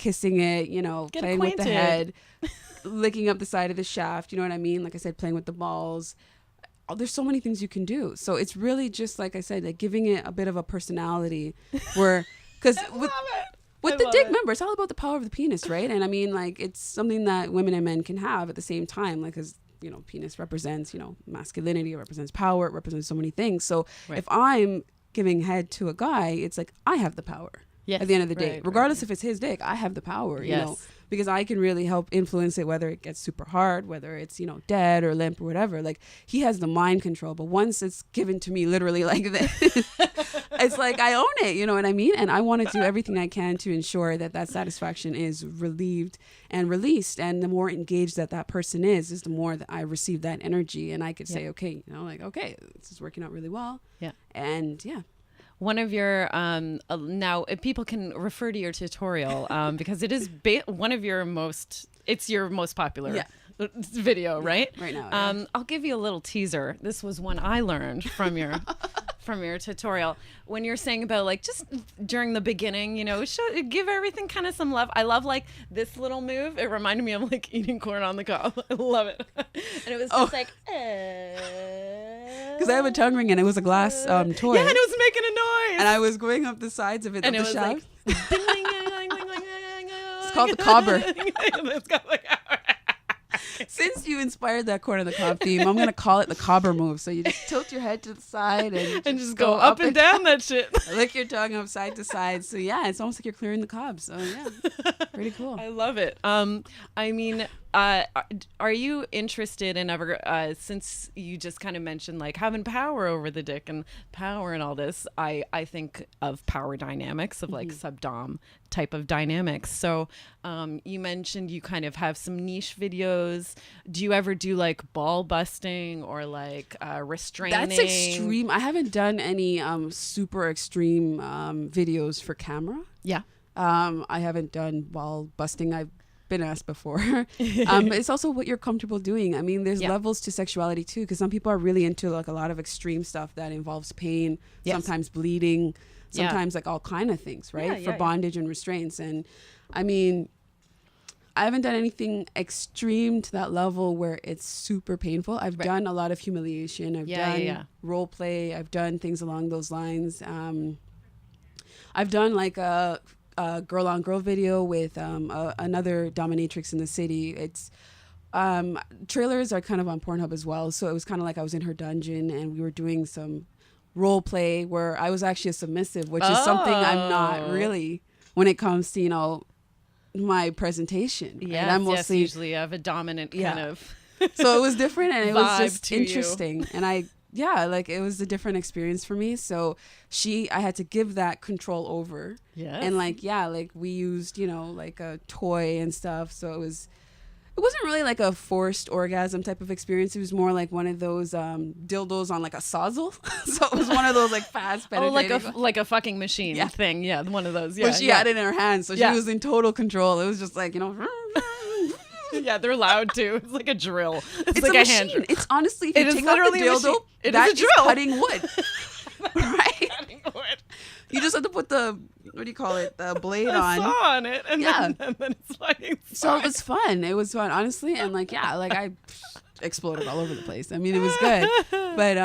kissing it, Get playing acquainted. with the head, licking up the side of the shaft. You know what I mean? Like I said, playing with the balls. There's so many things you can do. So it's really just, like I said, like giving it a bit of a personality where, because with the dick, remember, it's all about the power of the penis, right? And I mean, like, it's something that women and men can have at the same time, like, because, penis represents, masculinity, it represents power, it represents so many things. So if I'm giving head to a guy, it's like, I have the power. Yes, at the end of the day, regardless if it's his dick, I have the power, because I can really help influence it, whether it gets super hard, whether it's, dead or limp or whatever. Like, he has the mind control, but once it's given to me literally like this, it's like I own it, you know what I mean? And I want to do everything I can to ensure that satisfaction is relieved and released. And the more engaged that person is the more that I receive that energy. And I could say, okay, okay, this is working out really well. Yeah. And one of your now people can refer to your tutorial because it is one of your most popular video right now. I'll give you a little teaser. This was one I learned from your tutorial when you're saying about like just during the beginning, give everything kind of some love. I love like this little move. It reminded me of like eating corn on the cob. I love it. And it was just like because I have a tongue ring and it was a glass toy. Yeah, and it was making a noise. And I was going up the sides of it, and up it the was shaft. Like, it's called the cobber. It's called the cobber. Since you inspired that corn on the cob theme, I'm going to call it the cobber move. So you just tilt your head to the side and just go up and down that shit. Lick your tongue up side to side. So yeah, it's almost like you're clearing the cob. So yeah, pretty cool. I love it. I mean, are you interested in ever, since you just kind of mentioned like having power over the dick and power and all this, I think of power dynamics of like subdom type of dynamics. So you mentioned you kind of have some niche videos. Do you ever do like ball busting or like restraining? That's extreme. I haven't done any super extreme videos for camera. Yeah. I haven't done ball busting. I've been asked before. It's also what you're comfortable doing. I mean, there's levels to sexuality too, because some people are really into like a lot of extreme stuff that involves pain, sometimes bleeding, sometimes like all kind of things, right? For bondage and restraints. And I mean, I haven't done anything extreme to that level where it's super painful. I've done a lot of humiliation. I've done role play. I've done things along those lines. I've done like a girl on girl video with another dominatrix in the city. It's trailers are kind of on Pornhub as well, so it was kind of like I was in her dungeon and we were doing some role play where I was actually a submissive, which is something I'm not really when it comes to my presentation. Yeah, and I'm mostly usually have a dominant kind of so it was different and it was just interesting you. And like it was a different experience for me. So I had to give that control over. Yes. And like we used, like a toy and stuff. So it wasn't really like a forced orgasm type of experience. It was more like one of those dildos on like a sawzall. So it was one of those like fast penetrating. like a fucking machine thing. Yeah, one of those. Yeah. But she had it in her hand, so she was in total control. It was just like, Yeah, they're loud too. It's like a drill. It's like a hand drill. It's honestly, if you take out the dildo, that is cutting wood. Right? Cutting wood. You just have to put the blade on. Saw on it, and then it's like. So it was fun. It was fun, honestly, and I exploded all over the place. I mean, it was good, but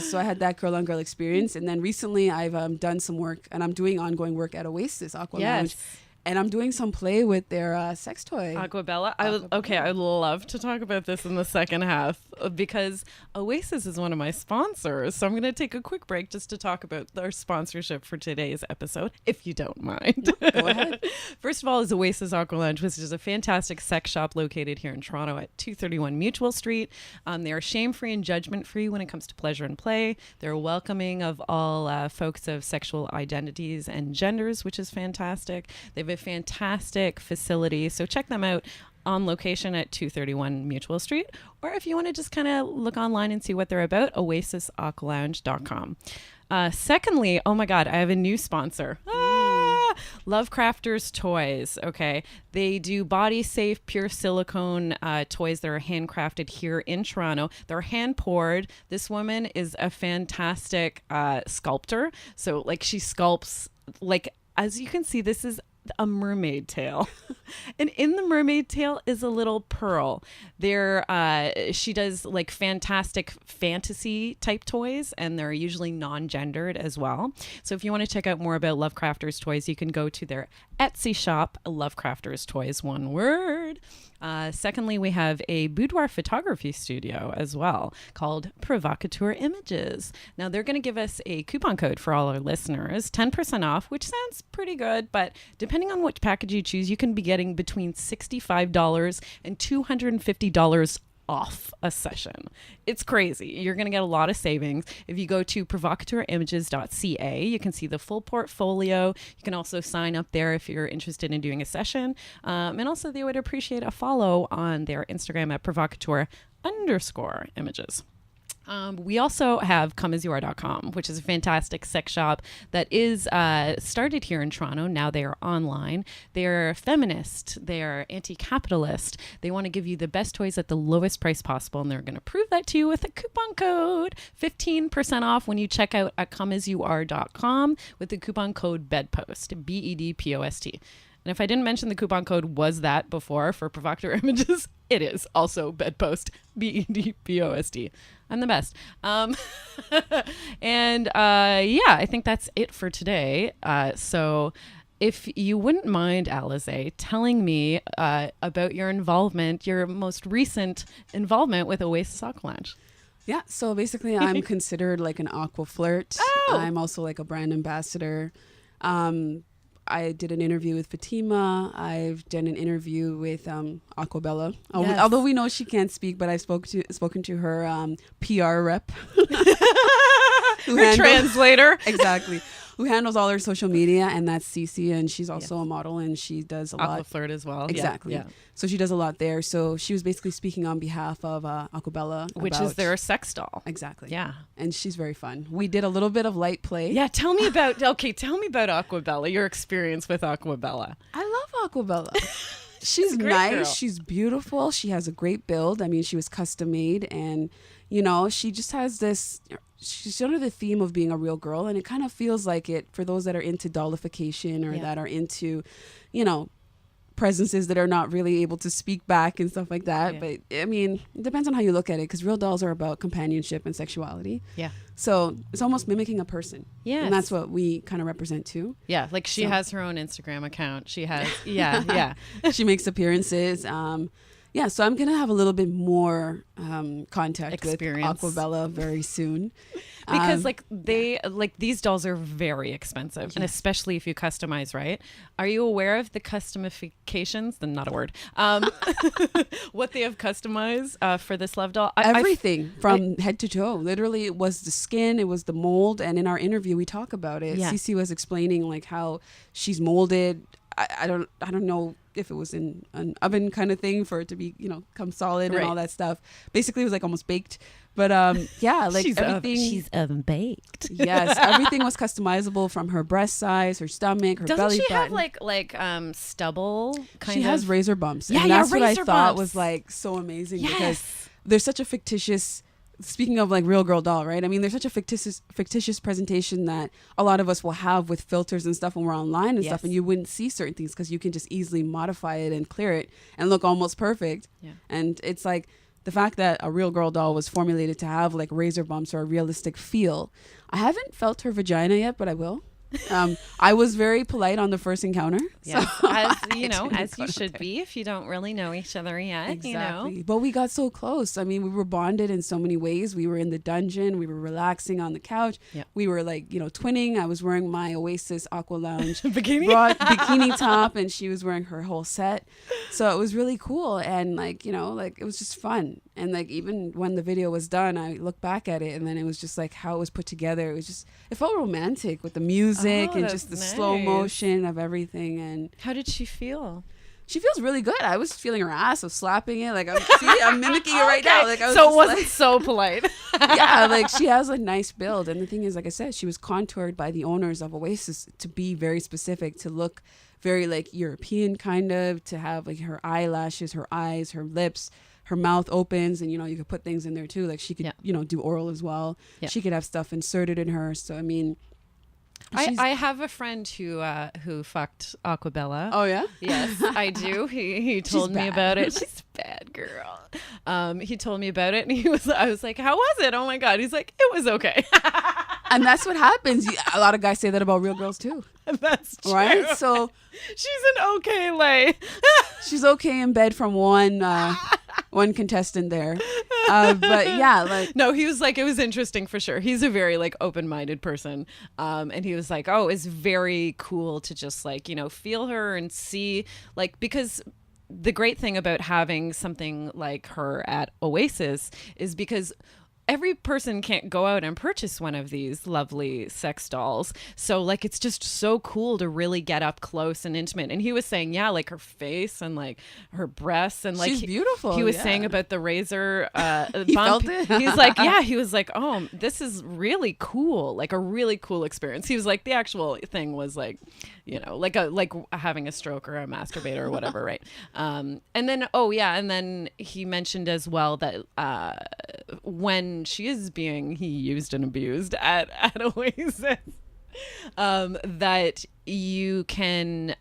so I had that girl on girl experience, and then recently I've done some work, and I'm doing ongoing work at Oasis Aqua Lounge. And I'm doing some play with their sex toy. Aquabella. I'd love to talk about this in the second half because Oasis is one of my sponsors. So I'm going to take a quick break just to talk about their sponsorship for today's episode, if you don't mind. Go ahead. First of all is Oasis Aqua Lounge, which is a fantastic sex shop located here in Toronto at 231 Mutual Street. They are shame-free and judgment-free when it comes to pleasure and play. They're welcoming of all folks of sexual identities and genders, which is fantastic. They have a fantastic facility, so check them out on location at 231 Mutual Street, or if you want to just kind of look online and see what they're about, oasisaqualounge.com. Secondly, oh my god, I have a new sponsor. Lovecrafters Toys. Okay, they do body safe pure silicone toys that are handcrafted here in Toronto. They're hand poured. This woman is a fantastic sculptor, so like she sculpts, like as you can see, this a mermaid tail. And in the mermaid tail is a little pearl. She does like fantastic fantasy type toys, and they're usually non-gendered as well. So if you want to check out more about Lovecrafters Toys, you can go to their Etsy shop, Lovecrafters Toys, one word. Secondly, we have a boudoir photography studio as well called Provocateur Images. Now, they're going to give us a coupon code for all our listeners, 10% off, which sounds pretty good, but depending on which package you choose, you can be getting between $65 and $250 off a session. It's crazy. You're going to get a lot of savings. If you go to provocateurimages.ca, you can see the full portfolio. You can also sign up there if you're interested in doing a session. And also they would appreciate a follow on their Instagram at provocateur_images. We also have comeasyouare.com, which is a fantastic sex shop that is started here in Toronto. Now they are online. They're feminist. They're anti-capitalist. They want to give you the best toys at the lowest price possible, and they're going to prove that to you with a coupon code. 15% off when you check out at comeasyouare.com with the coupon code BEDPOST, BEDPOST. And if I didn't mention the coupon code was that before for Provocateur Images, it is also BEDPOST, BEDPOST. I'm the best. I think that's it for today. So if you wouldn't mind, Allizae, telling me about your involvement, your most recent involvement with Oasis Aqua Lounge. Yeah, so basically I'm considered like an aqua flirt. Oh. I'm also like a brand ambassador. I did an interview with Fatima. I've done an interview with Aquabella. Yes. Although we know she can't speak, but I've spoken to her PR rep. Her translator. Exactly. Who handles all her social media, and that's Cece, and she's also a model, and she does a lot. Aquaflirt as well. Exactly. Yeah. So she does a lot there. So she was basically speaking on behalf of Aquabella. Which is their sex doll. Exactly. Yeah. And she's very fun. We did a little bit of light play. Yeah, tell me about Aquabella, your experience with Aquabella. I love Aquabella. She's nice. Girl. She's beautiful. She has a great build. I mean, she was custom made, and she just has this. She's under the theme of being a real girl, and it kind of feels like it for those that are into dollification or that are into, presences that are not really able to speak back and stuff like that. Yeah. But I mean, it depends on how you look at it, because real dolls are about companionship and sexuality. Yeah. So it's almost mimicking a person. Yes. And that's what we kind of represent too. Yeah, like she has her own Instagram account. She has, yeah. She makes appearances. So I'm going to have a little bit more contact Experience. with Aquabella very soon. Because these dolls are very expensive, and especially if you customize, right? Are you aware of the customifications? Then not a word. What they have customized for this love doll? Everything from head to toe. Literally, it was the skin, it was the mold, and in our interview we talk about it. Yeah. Cece was explaining like how she's molded. I don't know if it was in an oven kind of thing for it to be, come solid and all that stuff. Basically, it was like almost baked. But everything. She's oven baked. Yes, everything was customizable from her breast size, her stomach, her belly button. Doesn't she have like stubble kind of? She has razor bumps. Yeah, and that's what I razor thought bumps. was like so amazing Yes. because there's such a fictitious. Speaking of like real girl doll, right? I mean, there's such a fictitious presentation that a lot of us will have with filters and stuff when we're online and stuff, and you wouldn't see certain things because you can just easily modify it and clear it and look almost perfect. Yeah. And it's like the fact that a real girl doll was formulated to have like razor bumps or a realistic feel. I haven't felt her vagina yet, but I will. I was very polite on the first encounter. Yeah, So as you should be if you don't really know each other yet. Exactly. But we got so close. I mean, we were bonded in so many ways. We were in the dungeon. We were relaxing on the couch. Yeah. We were like, twinning. I was wearing my Oasis Aqua Lounge bikini top, and she was wearing her whole set. So it was really cool. And it was just fun. And even when the video was done, I look back at it, and then it was just like how it was put together. It felt romantic with the music and just the slow motion of everything. And how did she feel? She feels really good. I was feeling her ass. I was slapping it. I'm mimicking it right now. So it wasn't so polite. Yeah, she has a nice build. And the thing is, like I said, she was contoured by the owners of Oasis to be very specific, to look very European kind of, to have her eyelashes, her eyes, her lips, her mouth opens, and you could put things in there too. She could do oral as well. Yeah. She could have stuff inserted in her. So I mean, I have a friend who fucked Aquabella. Oh yeah. Yes, I do. He told me bad. about it. She's a bad girl. He told me about it, and I was like, "How was it?" Oh my god. He's like, "It was okay." And that's what happens. A lot of guys say that about real girls too. That's true. Right? So she's an okay lay. she's okay in bed from one contestant there. But yeah, like No, he was like, it was interesting for sure. He's a very like open-minded person. And he was like, oh, it's very cool to just like, feel her and see like, because the great thing about having something like her at Oasis is because every person can't go out and purchase one of these lovely sex dolls. So like it's just so cool to really get up close and intimate. And he was saying, yeah, like her face and like her breasts and like she's beautiful. He was yeah. saying about the razor He bump. felt it? He's like, yeah, he was like, oh, this is really cool. Like a really cool experience. He was like, the actual thing was like, like having a stroke or a masturbator or whatever, right? And then he mentioned as well that when she is being used and abused at Oasis, that you can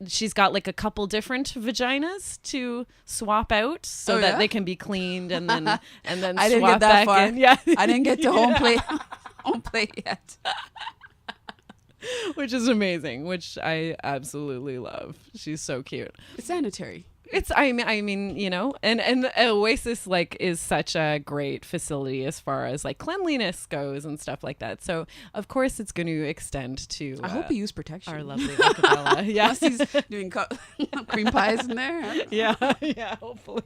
she's got like a couple different vaginas to swap out so that they can be cleaned and then I didn't swap get that back far. in. Yeah, I didn't get to home plate yet. Which is amazing, which I absolutely love. She's so cute. It's sanitary. It's I mean, and Oasis like is such a great facility as far as like cleanliness goes and stuff like that. So of course it's going to extend to I hope he used protection. our lovely Acapella. Yeah, Unless he's doing cream pies in there. yeah, hopefully.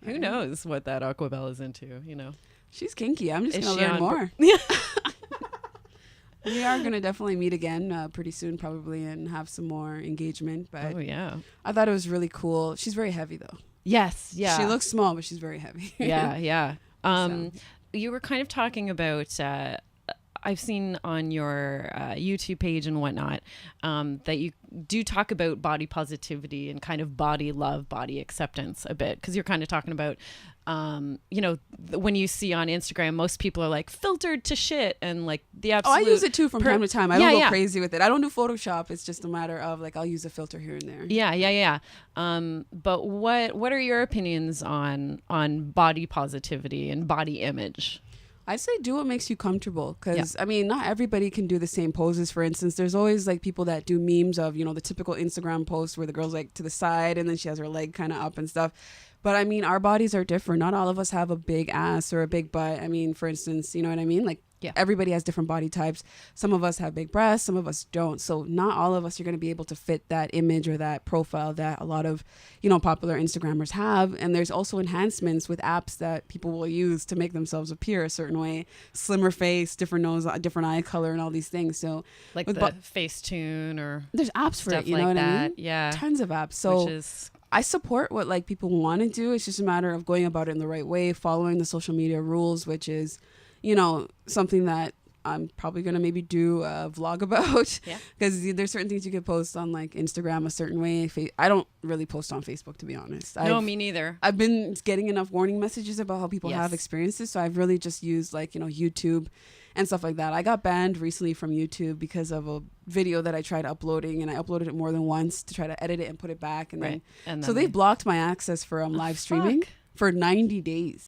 Who knows what that Aquabella is into, She's kinky. I'm just Is going she to learn on more. Yeah. We are going to definitely meet again pretty soon, probably, and have some more engagement. But Oh yeah. I thought it was really cool. She's very heavy, though. Yes. Yeah. She looks small, but she's very heavy. Yeah. You were kind of talking about I've seen on your YouTube page and whatnot that you do talk about body positivity and kind of body love, body acceptance a bit, because you're kind of talking about when you see on Instagram, most people are like filtered to shit and like the absolute. Oh, I use it too from time to time. I don't go yeah. crazy with it. I don't do Photoshop. It's just a matter of like I'll use a filter here and there. Yeah. But what are your opinions on body positivity and body image? I say do what makes you comfortable because, I mean, not everybody can do the same poses. For instance, there's always like people that do memes of, the typical Instagram post where the girl's like to the side and then she has her leg kind of up and stuff. But I mean, our bodies are different. Not all of us have a big ass or a big butt. I mean, for instance, you know what I mean? Like everybody has different body types. Some of us have big breasts, some of us don't. So not all of us are going to be able to fit that image or that profile that a lot of, popular Instagrammers have. And there's also enhancements with apps that people will use to make themselves appear a certain way. Slimmer face, different nose, different eye color, and all these things. So like the Facetune or there's apps for stuff it, you like know what that. I mean? Yeah. Tons of apps. So which is I support what like people want to do. It's just a matter of going about it in the right way, following the social media rules, which is, something that I'm probably going to maybe do a vlog about because there's certain things you could post on like Instagram a certain way. I don't really post on Facebook, to be honest. No, me neither. I've been getting enough warning messages about how people have experiences. So I've really just used like, YouTube and stuff like that. I got banned recently from YouTube because of a video that I tried uploading, and I uploaded it more than once to try to edit it and put it back. And then, so they blocked my access for live streaming for 90 days.